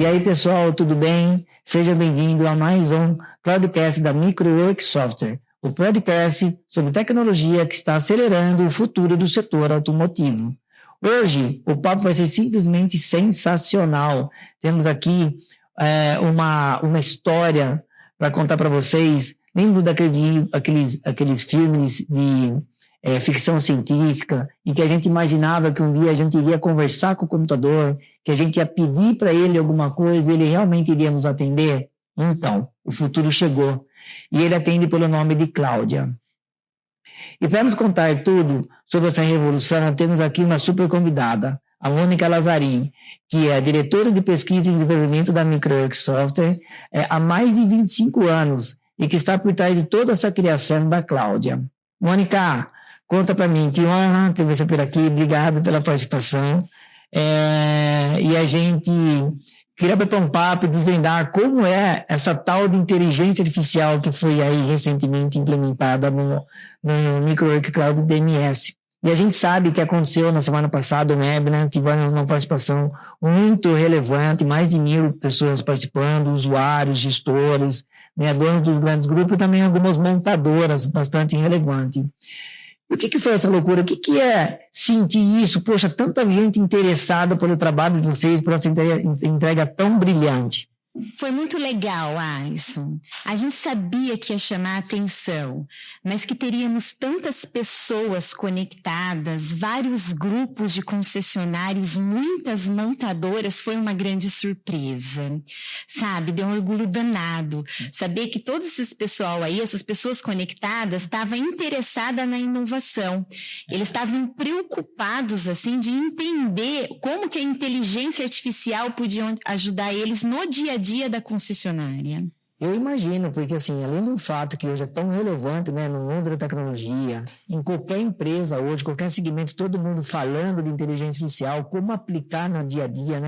aí, pessoal, tudo bem? Seja bem-vindo a mais um podcast da Microwork Software, o podcast sobre tecnologia que está acelerando o futuro do setor automotivo. Hoje, o papo vai ser simplesmente sensacional. Temos aqui uma história para contar para vocês. Lembro daqueles filmes de ficção científica, em que a gente imaginava que um dia a gente iria conversar com o computador, que a gente ia pedir para ele alguma coisa e ele realmente iria nos atender? Então, o futuro chegou e ele atende pelo nome de Cláudia. E para nos contar tudo sobre essa revolução, temos aqui uma super convidada, a Mônica Lazzarin, que é diretora de pesquisa e desenvolvimento da Microwork Software há mais de 25 anos e que está por trás de toda essa criação da Cláudia. Mônica, conta para mim, que honra ter você por aqui, obrigado pela participação. E a gente queria bater um papo e desvendar como é essa tal de inteligência artificial que foi aí recentemente implementada no Microwork Cloud DMS. E a gente sabe que aconteceu na semana passada um webinar que vai uma participação muito relevante, mais de 1.000 pessoas participando, usuários, gestores, donos dos grandes grupos e também algumas montadoras bastante relevantes. O que foi essa loucura? O que é sentir isso? Poxa, tanta gente interessada pelo trabalho de vocês, por essa entrega tão brilhante. Foi muito legal, Alisson. A gente sabia que ia chamar a atenção, mas que teríamos tantas pessoas conectadas, vários grupos de concessionários, muitas montadoras, foi uma grande surpresa. Sabe, deu um orgulho danado. Saber que todo esse pessoal aí, essas pessoas conectadas, estavam interessadas na inovação. Eles estavam preocupados, assim, de entender como que a inteligência artificial podia ajudar eles no dia a dia da concessionária. Eu imagino, porque assim, além do fato que hoje é tão relevante, no mundo da tecnologia, em qualquer empresa hoje, qualquer segmento, todo mundo falando de inteligência artificial, como aplicar no dia a dia,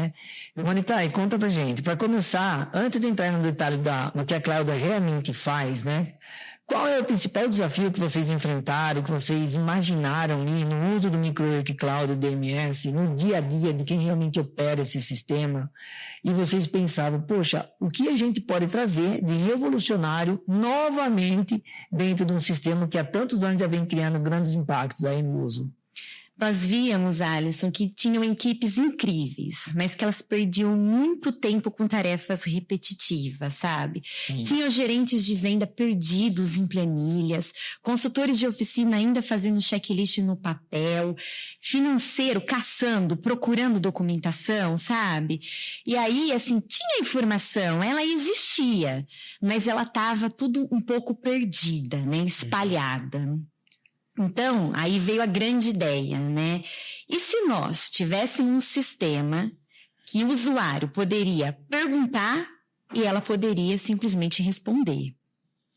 Mônica, conta pra gente, para começar, antes de entrar no detalhe no que a Cláudia realmente faz, qual é o principal desafio que vocês enfrentaram, que vocês imaginaram ali no uso do Microwork Cloud DMS, no dia a dia de quem realmente opera esse sistema? E vocês pensavam, poxa, o que a gente pode trazer de revolucionário novamente dentro de um sistema que há tantos anos já vem criando grandes impactos aí no uso? Nós víamos, Alisson, que tinham equipes incríveis, mas que elas perdiam muito tempo com tarefas repetitivas, sabe? Sim. Tinham gerentes de venda perdidos em planilhas, consultores de oficina ainda fazendo checklist no papel, financeiro caçando, procurando documentação, sabe? E aí, assim, tinha informação, ela existia, mas ela estava tudo um pouco perdida, espalhada. Então, aí veio a grande ideia, E se nós tivéssemos um sistema que o usuário poderia perguntar e ela poderia simplesmente responder?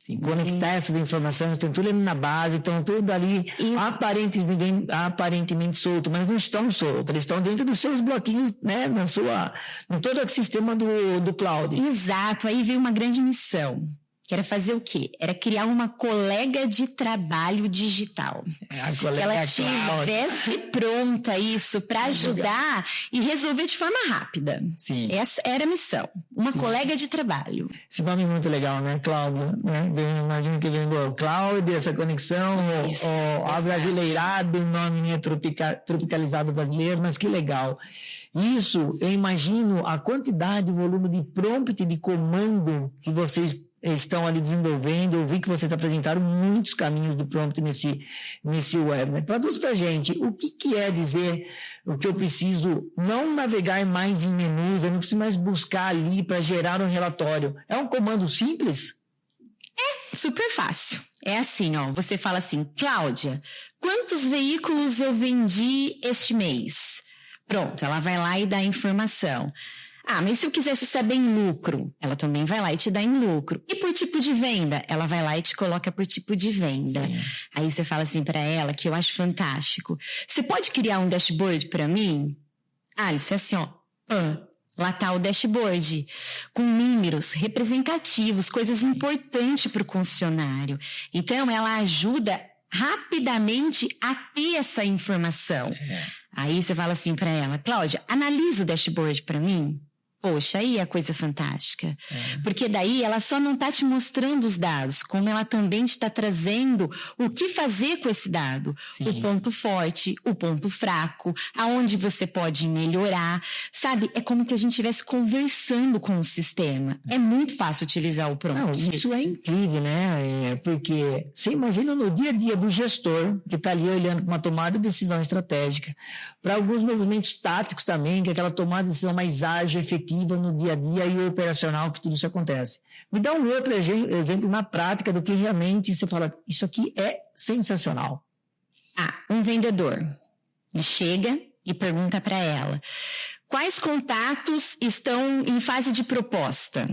Sim, conectar essas informações, estão tudo ali na base, estão tudo ali aparentemente solto, mas não estão soltos, eles estão dentro dos seus bloquinhos, no todo o sistema do cloud. Exato, aí veio uma grande missão. Que era fazer o quê? Era criar uma colega de trabalho digital. Que ela tivesse pronta isso para ajudar e resolver de forma rápida. Sim. Essa era a missão. Uma colega de trabalho. Esse nome é muito legal, Cláudia? Imagino que vem do Cláudia, essa conexão, o abrasileirado, o nome tropicalizado brasileiro, mas que legal. Isso, eu imagino a quantidade, o volume de prompt, de comando que vocês estão ali desenvolvendo. Eu vi que vocês apresentaram muitos caminhos de prompt nesse webinar. Traduz para a gente, o que é dizer o que eu preciso não navegar mais em menus, eu não preciso mais buscar ali para gerar um relatório. É um comando simples? É super fácil. É assim, você fala assim, Cláudia, quantos veículos eu vendi este mês? Pronto, ela vai lá e dá a informação. Ah, mas se eu quisesse saber em lucro, ela também vai lá e te dá em lucro. E por tipo de venda? Ela vai lá e te coloca por tipo de venda. Sim. Aí você fala assim para ela, que eu acho fantástico. Você pode criar um dashboard para mim? Ah, isso é assim, lá tá o dashboard, com números representativos, coisas importantes para o concessionário. Então, ela ajuda rapidamente a ter essa informação. Aí você fala assim para ela, Cláudia, analisa o dashboard para mim. Poxa, aí é a coisa fantástica. Porque daí ela só não está te mostrando os dados, como ela também está trazendo o que fazer com esse dado. Sim. O ponto forte, o ponto fraco, aonde você pode melhorar. Sabe, é como que a gente estivesse conversando com o sistema. É muito fácil utilizar o prompt. Não, isso é incrível, né? Porque você imagina no dia a dia do gestor, que está ali olhando para uma tomada de decisão estratégica, para alguns movimentos táticos também, que é aquela tomada de decisão mais ágil, efetiva, no dia a dia e operacional que tudo isso acontece. Me dá um outro exemplo na prática do que realmente você fala, isso aqui é sensacional. Um vendedor, ele chega e pergunta para ela, quais contatos estão em fase de proposta?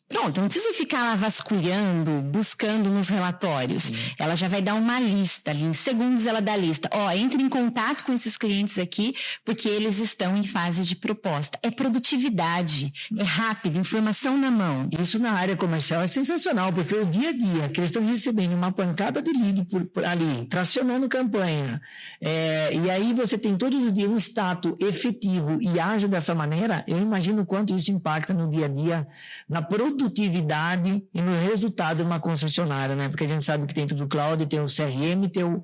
Pronto, não preciso ficar lá vasculhando, buscando nos relatórios. Sim. Ela já vai dar uma lista ali, em segundos ela dá a lista. Entre em contato com esses clientes aqui, porque eles estão em fase de proposta. É produtividade, é rápido, informação na mão. Isso na área comercial é sensacional, porque o dia a dia que eles estão recebendo uma pancada de lead por ali, tracionando campanha, e aí você tem todos os dias um status efetivo e ágil dessa maneira, eu imagino o quanto isso impacta no dia a dia, na produtividade e no resultado de uma concessionária, né? Porque a gente sabe que dentro do cloud tem o CRM, tem o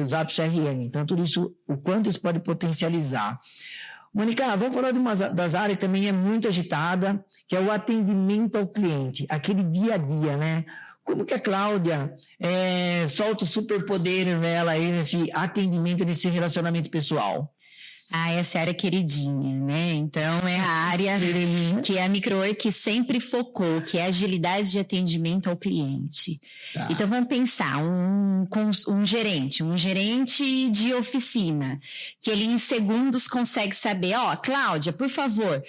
Zap CRM. Então, tudo isso, o quanto isso pode potencializar. Mônica, vamos falar de uma das áreas que também é muito agitada, que é o atendimento ao cliente, aquele dia a dia, né? Como que a Cláudia solta os superpoderes nela aí nesse atendimento, nesse relacionamento pessoal? Essa área queridinha, né? Então, é a área que a MicroWork sempre focou, que é a agilidade de atendimento ao cliente. Tá. Então, vamos pensar, um gerente de oficina, que ele em segundos consegue saber, Cláudia, por favor,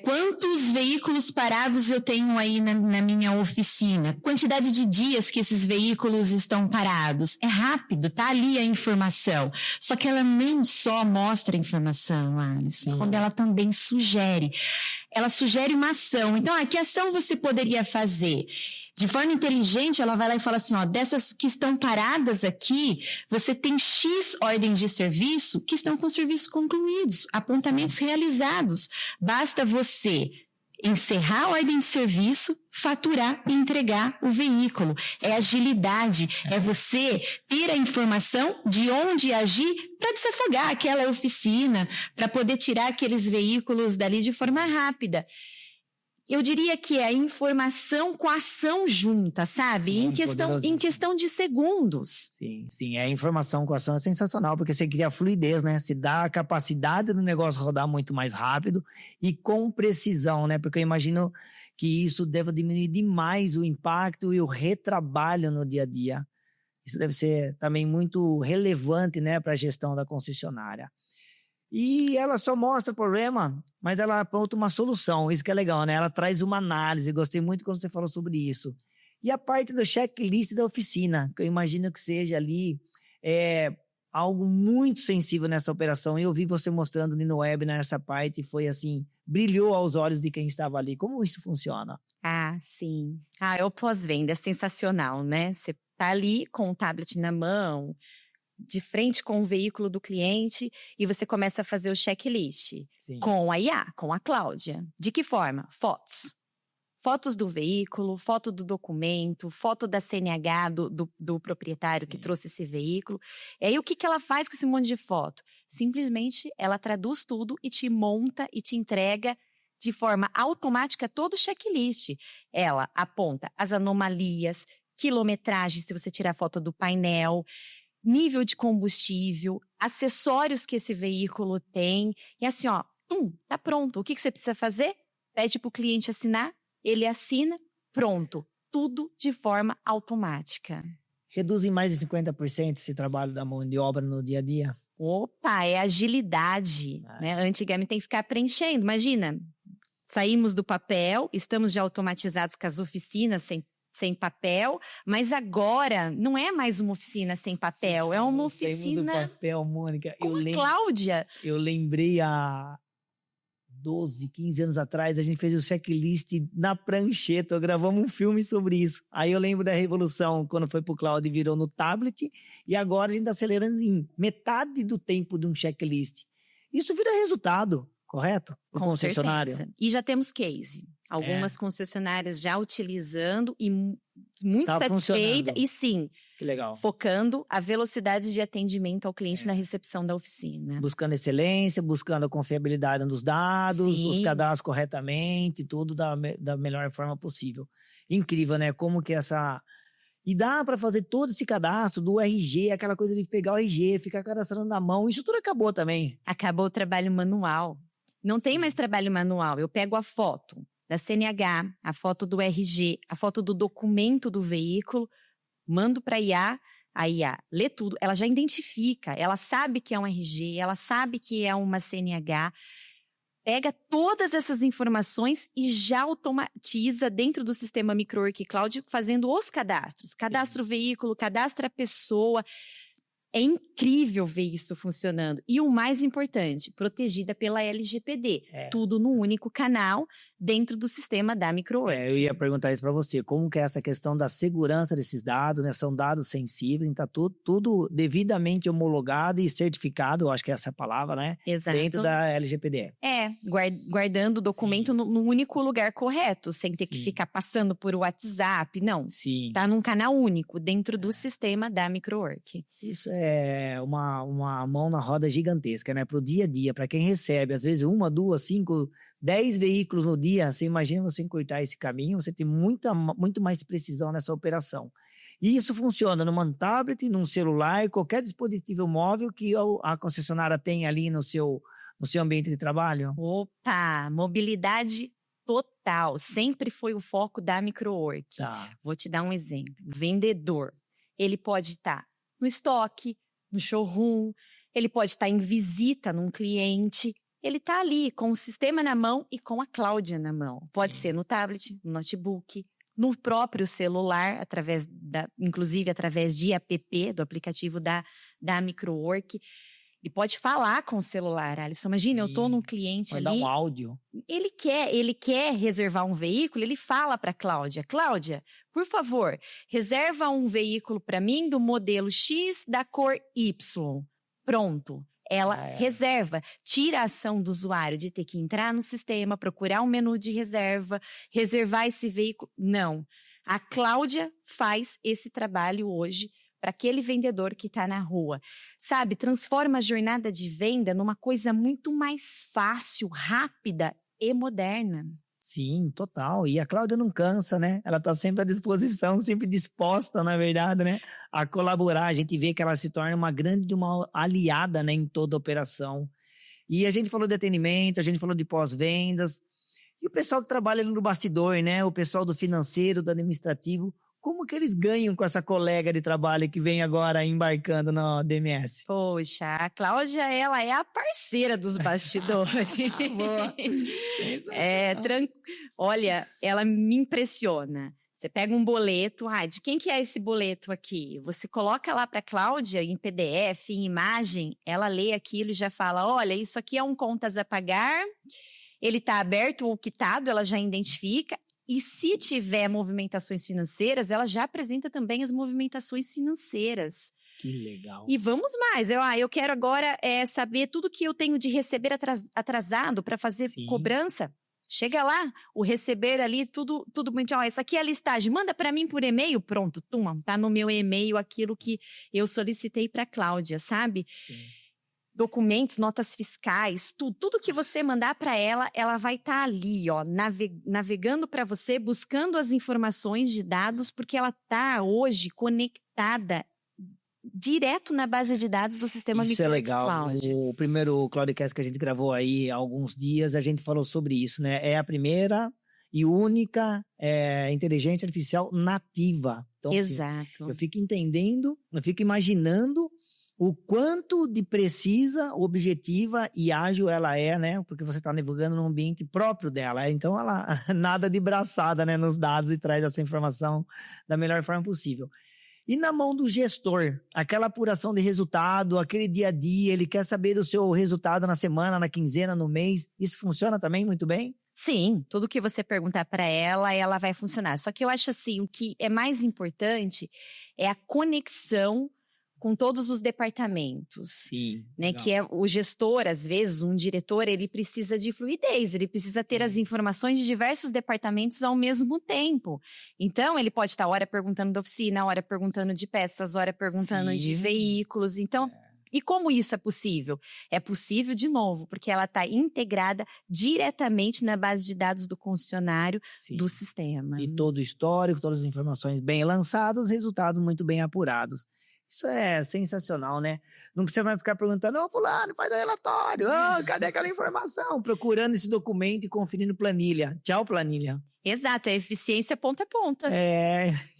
quantos veículos parados eu tenho aí na minha oficina? Quantidade de dias que esses veículos estão parados? É rápido, tá ali a informação. Só que ela nem só mostra informação, Alisson, como ela também sugere. Ela sugere uma ação. Então, que ação você poderia fazer? De forma inteligente, ela vai lá e fala assim, dessas que estão paradas aqui, você tem X ordens de serviço que estão com serviços concluídos, apontamentos realizados. Basta você encerrar a ordem de serviço, faturar e entregar o veículo. É agilidade, é você ter a informação de onde agir para desafogar aquela oficina, para poder tirar aqueles veículos dali de forma rápida. Eu diria que é a informação com a ação junta, sabe? Sim, em questão de segundos. Sim. A informação com a ação é sensacional, porque você cria fluidez, né? Se dá a capacidade do negócio rodar muito mais rápido e com precisão, né? Porque eu imagino que isso deve diminuir demais o impacto e o retrabalho no dia a dia. Isso deve ser também muito relevante, né, para a gestão da concessionária. E ela só mostra o problema, mas ela aponta uma solução. Isso que é legal, né? Ela traz uma análise. Gostei muito quando você falou sobre isso. E a parte do checklist da oficina, que eu imagino que seja ali algo muito sensível nessa operação. Eu vi você mostrando ali no webinar essa parte e foi assim, brilhou aos olhos de quem estava ali. Como isso funciona? Sim. É o pós-venda, é sensacional, né? Você tá ali com o tablet na mão, de frente com o veículo do cliente e você começa a fazer o checklist. Sim. Com a IA, com a Cláudia. De que forma? Fotos do veículo, foto do documento, foto da CNH do proprietário. Sim. Que trouxe esse veículo. E aí o que ela faz com esse monte de foto? Simplesmente ela traduz tudo e te monta e te entrega de forma automática todo o checklist. Ela aponta as anomalias, quilometragem se você tirar foto do painel, nível de combustível, acessórios que esse veículo tem. E assim, tá pronto. O que você precisa fazer? Pede para o cliente assinar, ele assina, pronto. Tudo de forma automática. Reduz em mais de 50% esse trabalho da mão de obra no dia a dia? Opa, é agilidade. Né? Antigamente tem que ficar preenchendo. Imagina, saímos do papel, estamos já automatizados com as oficinas sem papel, mas agora não é mais uma oficina sem papel, é uma oficina do papel, Mônica. Com a Cláudia. Eu lembrei há 12, 15 anos atrás, a gente fez o checklist na prancheta, gravamos um filme sobre isso. Aí eu lembro da revolução, quando foi pro cloud e virou no tablet, e agora a gente está acelerando em metade do tempo de um checklist. Isso vira resultado. correto? O Com concessionário. certeza. E já temos case. Algumas concessionárias já utilizando e muito Está satisfeita. funcionando. E sim, Que legal. focando a velocidade de atendimento ao cliente na recepção da oficina. Buscando excelência, buscando a confiabilidade dos dados, Sim. os cadastros corretamente, tudo da melhor forma possível. Incrível, né? Como que essa... E dá para fazer todo esse cadastro do RG, aquela coisa de pegar o RG, ficar cadastrando na mão, isso tudo acabou também. Acabou o trabalho manual. Não tem mais trabalho manual. Eu pego a foto da CNH, a foto do RG, a foto do documento do veículo, mando para a IA lê tudo, ela já identifica, ela sabe que é um RG, ela sabe que é uma CNH, pega todas essas informações e já automatiza dentro do sistema MicroWork Cloud, fazendo os cadastros. Cadastra o veículo, cadastra a pessoa. É incrível ver isso funcionando. E o mais importante, protegida pela LGPD. Tudo no único canal, dentro do sistema da MicroWork. Eu ia perguntar isso para você. Como que é essa questão da segurança desses dados, né? São dados sensíveis, então tá tudo devidamente homologado e certificado, eu acho que essa é a palavra, né? Exato. Dentro da LGPD. Guardando o documento no único lugar correto, sem ter que ficar passando por WhatsApp, não. Sim. Tá num canal único, dentro do sistema da MicroWork. Isso é uma mão na roda gigantesca, né? Pro dia a dia, para quem recebe, às vezes 1, 2, 5, 10 veículos no dia, você imagina você encurtar esse caminho, você tem muito mais precisão nessa operação. E isso funciona numa tablet, num celular, qualquer dispositivo móvel que a concessionária tem ali no seu ambiente de trabalho? Opa, mobilidade total, sempre foi o foco da MicroWork. Tá. Vou te dar um exemplo. Vendedor, ele pode estar no estoque, no showroom, ele pode estar em visita num cliente, ele está ali com o sistema na mão e com a Cláudia na mão. Pode ser no tablet, no notebook, no próprio celular, inclusive através de app, do aplicativo da MicroWork. Ele pode falar com o celular, Alisson. Imagina, eu estou num cliente ali. Dar um áudio. Ele quer reservar um veículo, ele fala para a Cláudia, Cláudia, por favor, reserva um veículo para mim do modelo X da cor Y. Pronto. Ela reserva, tira a ação do usuário de ter que entrar no sistema, procurar um menu de reserva, reservar esse veículo. Não. A Cláudia faz esse trabalho hoje para aquele vendedor que está na rua. Sabe, transforma a jornada de venda numa coisa muito mais fácil, rápida e moderna. Sim, total. E a Cláudia não cansa, né? Ela está sempre à disposição, sempre disposta, na verdade, né? A colaborar. A gente vê que ela se torna uma aliada, né? Em toda a operação. E a gente falou de atendimento, a gente falou de pós-vendas. E o pessoal que trabalha ali no bastidor, né? O pessoal do financeiro, do administrativo. Como que eles ganham com essa colega de trabalho que vem agora embarcando na DMS? Poxa, a Cláudia, ela é a parceira dos bastidores. Olha, ela me impressiona. Você pega um boleto, de quem que é esse boleto aqui? Você coloca lá para a Cláudia em PDF, em imagem, ela lê aquilo e já fala, olha, isso aqui é um contas a pagar, ele está aberto ou quitado, ela já identifica. E se tiver movimentações financeiras, ela já apresenta também as movimentações financeiras. Que legal. E vamos mais. Eu quero agora saber tudo que eu tenho de receber atrasado para fazer cobrança. Chega lá, o receber ali, tudo muito. Essa aqui é a listagem. Manda para mim por e-mail. Pronto, tá no meu e-mail aquilo que eu solicitei para a Cláudia, sabe? Sim. Documentos, notas fiscais, tudo que você mandar para ela, ela vai estar ali, navegando para você, buscando as informações de dados, porque ela está hoje conectada direto na base de dados do sistema MicroWork Cloud. Isso é legal. O primeiro Cloudcast que a gente gravou aí há alguns dias, a gente falou sobre isso, né? É a primeira e única inteligência artificial nativa. Então, exato. Assim, eu fico entendendo, eu fico imaginando o quanto de precisa, objetiva e ágil ela é, né? Porque você está navegando no ambiente próprio dela. Então, ela nada de braçada, né? Nos dados e traz essa informação da melhor forma possível. E na mão do gestor, aquela apuração de resultado, aquele dia a dia, ele quer saber do seu resultado na semana, na quinzena, no mês. Isso funciona também muito bem? Sim, tudo que você perguntar para ela vai funcionar. Só que eu acho assim, o que é mais importante é a conexão com todos os departamentos. Sim. Né, Legal. que é o gestor, às vezes, um diretor, ele precisa de fluidez, ele precisa ter as informações de diversos departamentos ao mesmo tempo. Então, ele pode estar hora perguntando da oficina, hora perguntando de peças, hora perguntando Sim. de veículos. Então, e como isso é possível? É possível, de novo, porque ela está integrada diretamente na base de dados do concessionário do sistema. E todo o histórico, todas as informações bem lançadas, resultados muito bem apurados. Isso é sensacional, né? Não você vai ficar perguntando, fulano, faz o relatório, cadê aquela informação? Procurando esse documento e conferindo planilha. Tchau, planilha. Exato, é eficiência ponta a ponta.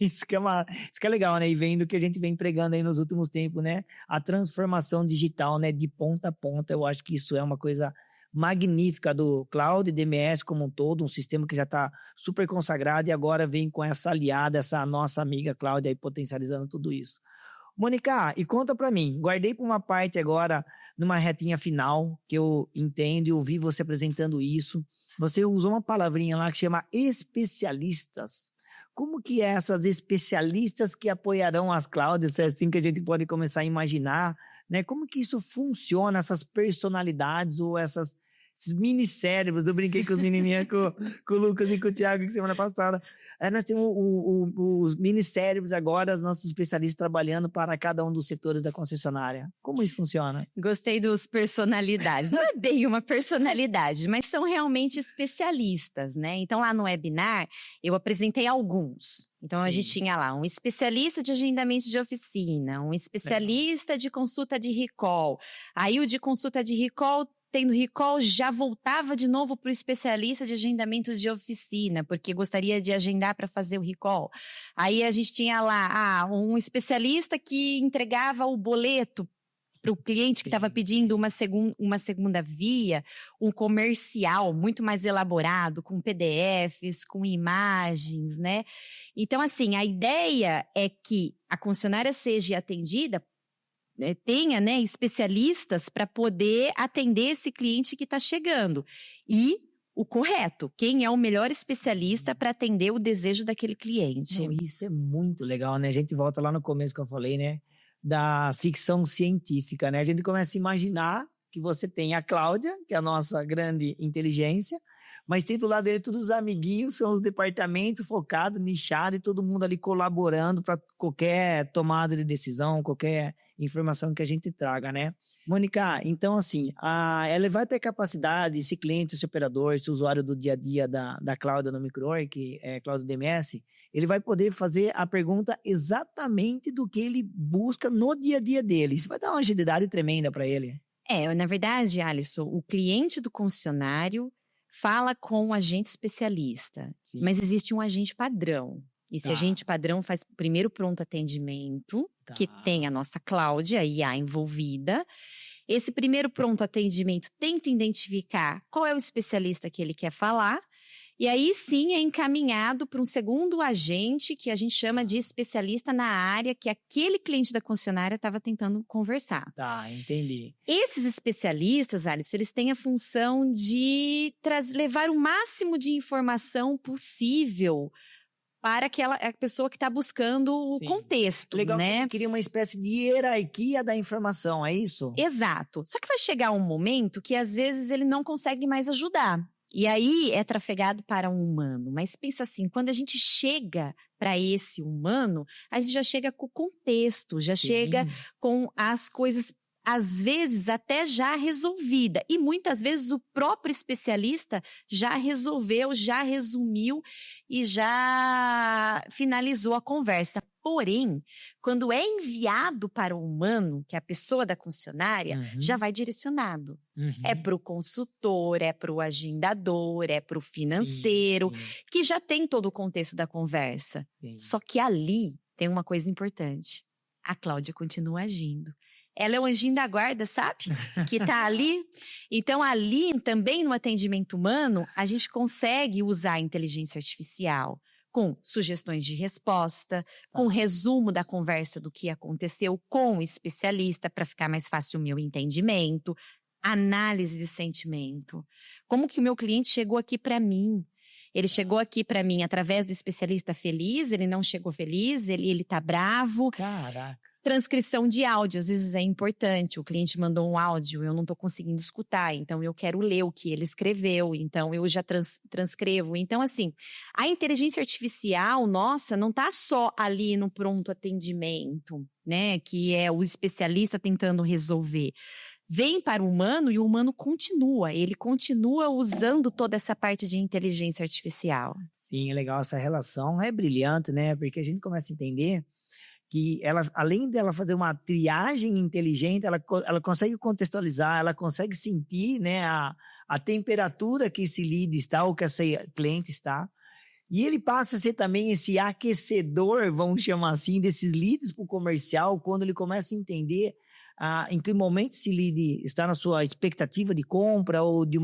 Isso que é legal, né? E vendo o que a gente vem pregando aí nos últimos tempos, né? A transformação digital, né? De ponta a ponta, eu acho que isso é uma coisa magnífica do Cloud e DMS como um todo, um sistema que já está super consagrado e agora vem com essa aliada, essa nossa amiga Cloud aí potencializando tudo isso. Mônica, e conta pra mim, guardei para uma parte agora, numa retinha final, que eu entendo e ouvi você apresentando isso. Você usou uma palavrinha lá que chama especialistas. Como que é essas especialistas que apoiarão as clouds? É assim que a gente pode começar a imaginar, né? Como que isso funciona, essas personalidades ou esses mini-cérebros? Eu brinquei com os menininhos, com o Lucas e com o Thiago, que semana passada. Nós temos os mini-cérebros agora, os nossos especialistas trabalhando para cada um dos setores da concessionária. Como isso funciona? Gostei dos personalidades. Não é bem uma personalidade, mas são realmente especialistas, né? Então, lá no webinar, eu apresentei alguns. Então, a gente tinha lá um especialista de agendamento de oficina, um especialista de consulta de recall. Aí, o de consulta de recall, tendo recall, já voltava de novo para o especialista de agendamento de oficina, porque gostaria de agendar para fazer o recall. Aí a gente tinha lá um especialista que entregava o boleto para o cliente que estava pedindo uma segunda via, um comercial muito mais elaborado, com PDFs, com imagens, né? Então, assim, a ideia é que a concessionária seja atendida, tenha, né, especialistas para poder atender esse cliente que está chegando. E o correto, quem é o melhor especialista para atender o desejo daquele cliente. Não, isso é muito legal, né? A gente volta lá no começo que eu falei, né? Da ficção científica, né? A gente começa a imaginar que você tem a Cláudia, que é a nossa grande inteligência, mas tem do lado dele todos os amiguinhos, são os departamentos focados, nichados, e todo mundo ali colaborando para qualquer tomada de decisão, qualquer informação que a gente traga, né? Mônica, então assim, ela vai ter capacidade, esse cliente, esse operador, esse usuário do dia a dia da Cláudia no MicroOrg, que é Cláudia DMS, ele vai poder fazer a pergunta exatamente do que ele busca no dia a dia dele. Isso vai dar uma agilidade tremenda para ele. Na verdade, Alisson, o cliente do concessionário fala com um agente especialista, mas existe um agente padrão. Esse agente padrão faz primeiro pronto atendimento, que tem a nossa Cláudia, a IA envolvida. Esse primeiro pronto atendimento tenta identificar qual é o especialista que ele quer falar, e aí sim é encaminhado para um segundo agente, que a gente chama de especialista na área que aquele cliente da concessionária estava tentando conversar. Entendi. Esses especialistas, Alice, eles têm a função de levar o máximo de informação possível para a pessoa que está buscando o contexto, legal, né? Cria uma espécie de hierarquia da informação, é isso? Exato. Só que vai chegar um momento que às vezes ele não consegue mais ajudar. E aí é trafegado para um humano. Mas pensa assim, quando a gente chega para esse humano, a gente já chega com o contexto, já chega com as coisas, às vezes até já resolvida. E muitas vezes o próprio especialista já resolveu, já resumiu e já finalizou a conversa. Porém, quando é enviado para o humano, que é a pessoa da concessionária, já vai direcionado. É para o consultor, é para o agendador, é para o financeiro, que já tem todo o contexto da conversa. Só que ali tem uma coisa importante. A Cláudia continua agindo. Ela é o anjinho da guarda, sabe? Que está ali. Então, ali, também no atendimento humano, a gente consegue usar a inteligência artificial com sugestões de resposta, com resumo da conversa do que aconteceu com o especialista para ficar mais fácil o meu entendimento, análise de sentimento. Como que o meu cliente chegou aqui para mim? Ele chegou aqui para mim através do especialista feliz, ele não chegou feliz, ele tá bravo. Caraca. Transcrição de áudio, às vezes é importante. O cliente mandou um áudio, eu não estou conseguindo escutar, então eu quero ler o que ele escreveu, então eu já transcrevo. Então, assim, a inteligência artificial, nossa, não está só ali no pronto atendimento, né? Que é o especialista tentando resolver. Vem para o humano e o humano ele continua usando toda essa parte de inteligência artificial. Sim, é legal, essa relação é brilhante, né? Porque a gente começa a entender que ela, além dela fazer uma triagem inteligente, ela consegue contextualizar, ela consegue sentir, né, a temperatura que esse lead está ou que essa cliente está. E ele passa a ser também esse aquecedor, vamos chamar assim, desses leads para o comercial, quando ele começa a entender em que momento esse lead está na sua expectativa de compra ou de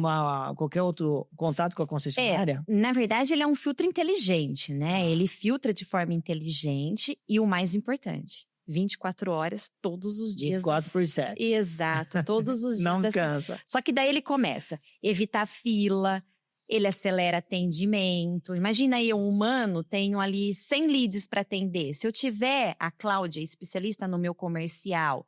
qualquer outro contato com a concessionária? Na verdade, ele é um filtro inteligente, né? Ele filtra de forma inteligente e o mais importante, 24 horas, todos os dias. 24/7. Exato, todos os dias. Não cansa. Só que daí ele começa a evitar fila, ele acelera atendimento. Imagina eu, humano, tenho ali 100 leads para atender. Se eu tiver a Cláudia, especialista no meu comercial,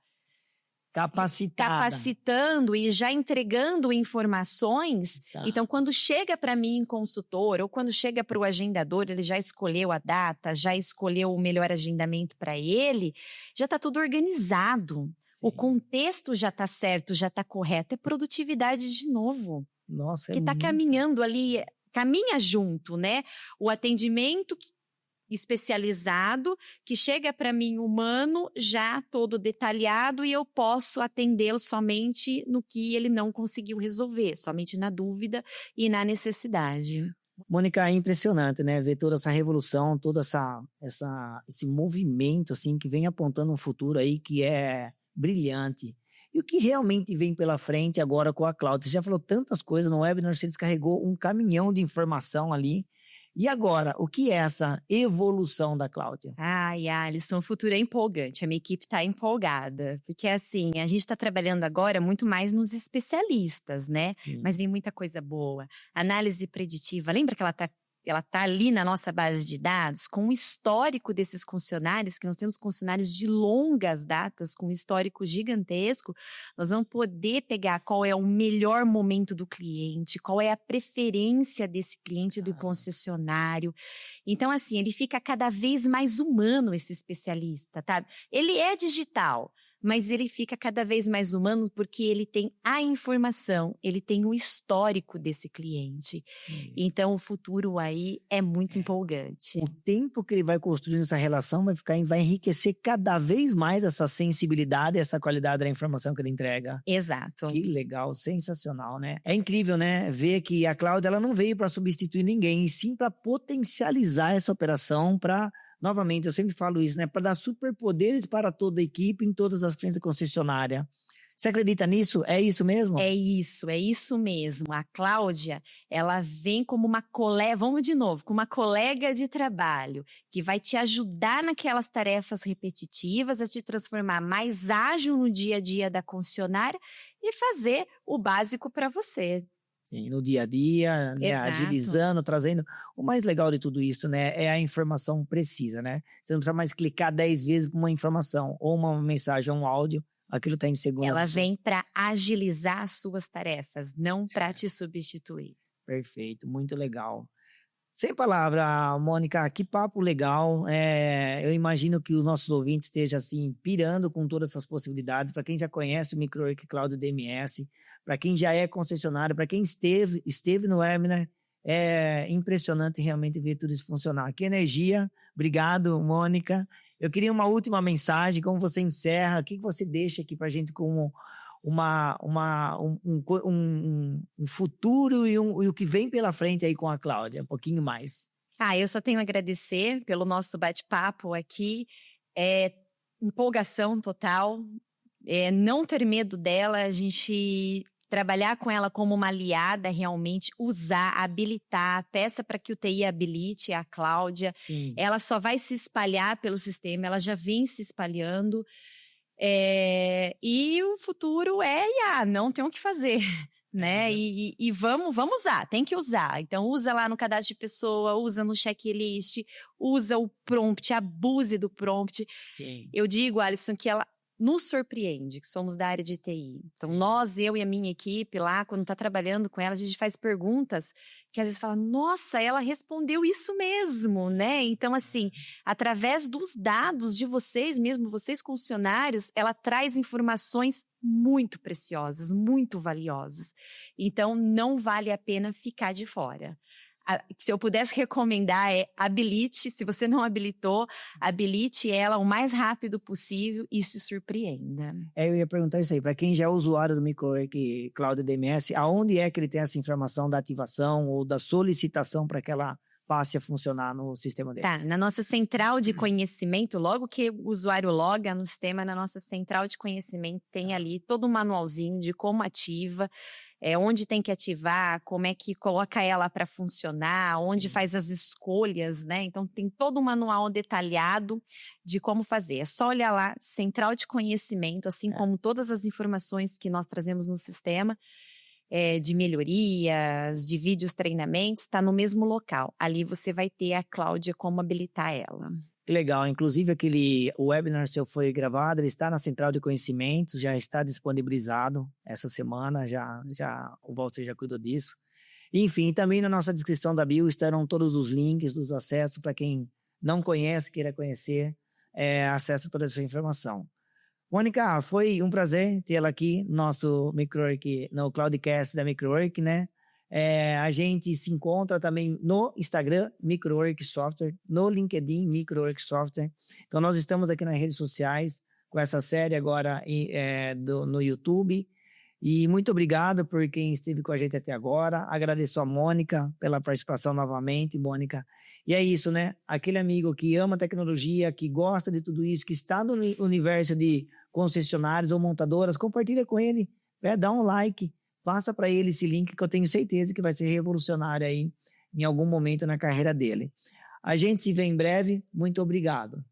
capacitando e já entregando informações, então quando chega para mim consultor ou quando chega para o agendador, ele já escolheu a data, já escolheu o melhor agendamento para ele, já está tudo organizado. Sim. O contexto já está certo, já está correto, é produtividade de novo. Nossa, que está caminhando ali, caminha junto, né? O atendimento especializado que chega para mim humano já todo detalhado e eu posso atendê-lo somente no que ele não conseguiu resolver, somente na dúvida e na necessidade. Mônica, é impressionante, né? Ver toda essa revolução, todo esse movimento assim que vem apontando um futuro aí que é brilhante. E o que realmente vem pela frente agora com a Cláudia? Você já falou tantas coisas no webinar, você descarregou um caminhão de informação ali. E agora, o que é essa evolução da Cláudia? Ai, Alisson, o futuro é empolgante. A minha equipe está empolgada. Porque, assim, a gente está trabalhando agora muito mais nos especialistas, né? Sim. Mas vem muita coisa boa. Análise preditiva. Lembra que ela tá ali na nossa base de dados, com o histórico desses concessionários, que nós temos concessionários de longas datas, com um histórico gigantesco, nós vamos poder pegar qual é o melhor momento do cliente, qual é a preferência desse cliente do concessionário. Então, assim, ele fica cada vez mais humano, esse especialista, tá? Ele é digital, mas ele fica cada vez mais humano porque ele tem a informação, ele tem o histórico desse cliente. Então, o futuro aí é muito empolgante. O tempo que ele vai construindo essa relação vai enriquecer cada vez mais essa sensibilidade, essa qualidade da informação que ele entrega. Exato. Que legal, sensacional, né? É incrível, né? Ver que a Cláudia ela não veio para substituir ninguém, e sim para potencializar essa operação, para... Novamente, eu sempre falo isso, né? Para dar superpoderes para toda a equipe em todas as frentes da concessionária. Você acredita nisso? É isso mesmo? É isso mesmo. A Cláudia, ela vem como uma colega, vamos de novo, como uma colega de trabalho, que vai te ajudar naquelas tarefas repetitivas, a te transformar mais ágil no dia a dia da concessionária e fazer o básico para você. Sim, no dia a dia, né, agilizando, trazendo. O mais legal de tudo isso, né, é a informação precisa, né? Você não precisa mais clicar 10 vezes por uma informação, ou uma mensagem, ou um áudio, aquilo está em segundos. Ela vem para agilizar as suas tarefas, não para te substituir. Perfeito, muito legal. Sem palavra, Mônica, que papo legal. Eu imagino que os nossos ouvintes estejam assim, pirando com todas essas possibilidades. Para quem já conhece o MicroWork Cloud DMS, para quem já é concessionário, para quem esteve no webinar, é impressionante realmente ver tudo isso funcionar. Que energia. Obrigado, Mônica. Eu queria uma última mensagem, como você encerra, o que você deixa aqui para a gente como um futuro e o que vem pela frente aí com a Cláudia, um pouquinho mais. Eu só tenho a agradecer pelo nosso bate-papo aqui, empolgação total, não ter medo dela, a gente trabalhar com ela como uma aliada realmente, usar, habilitar, peça para que o TI habilite a Cláudia. Sim. Ela só vai se espalhar pelo sistema, ela já vem se espalhando. E o futuro é IA, não tem o que fazer. né? E vamos usar, tem que usar. Então, usa lá no cadastro de pessoa, usa no checklist, usa o prompt, abuse do prompt. Sim. Eu digo, Alisson, que ela nos surpreende, que somos da área de TI. Então, eu e a minha equipe lá, quando está trabalhando com ela, a gente faz perguntas que às vezes fala, nossa, ela respondeu isso mesmo, né? Então, assim, através dos dados de vocês mesmo, vocês funcionários, ela traz informações muito preciosas, muito valiosas. Então, não vale a pena ficar de fora. Se eu pudesse recomendar habilite, se você não habilitou, habilite ela o mais rápido possível e se surpreenda. Eu ia perguntar isso aí, para quem já é usuário do MicroWork Cloud DMS, aonde é que ele tem essa informação da ativação ou da solicitação para que ela passe a funcionar no sistema deles? Tá, na nossa central de conhecimento, logo que o usuário loga no sistema, na nossa central de conhecimento tem ali todo um manualzinho de como ativa, onde tem que ativar, como é que coloca ela para funcionar, onde faz as escolhas, né? Então, tem todo um manual detalhado de como fazer. É só olhar lá, central de conhecimento, assim como todas as informações que nós trazemos no sistema, de melhorias, de vídeos, treinamentos, está no mesmo local. Ali você vai ter a Cláudia como habilitar ela. Que legal, inclusive o webinar seu foi gravado, ele está na central de conhecimentos, já está disponibilizado essa semana, o Walter já cuidou disso. Enfim, também na nossa descrição da bio estarão todos os links dos acessos para quem não conhece, queira conhecer, acesso a toda essa informação. Mônica, foi um prazer tê-la aqui no nosso MicroWork, no Cloudcast da MicroWork, né? A gente se encontra também no Instagram, MicroWork Software, no LinkedIn, MicroWork Software. Então, nós estamos aqui nas redes sociais com essa série agora no YouTube. E muito obrigado por quem esteve com a gente até agora. Agradeço a Mônica pela participação novamente, Mônica. E é isso, né? Aquele amigo que ama tecnologia, que gosta de tudo isso, que está no universo de concessionários ou montadoras, compartilha com ele, dá um like. Passa para ele esse link que eu tenho certeza que vai ser revolucionário aí em algum momento na carreira dele. A gente se vê em breve. Muito obrigado.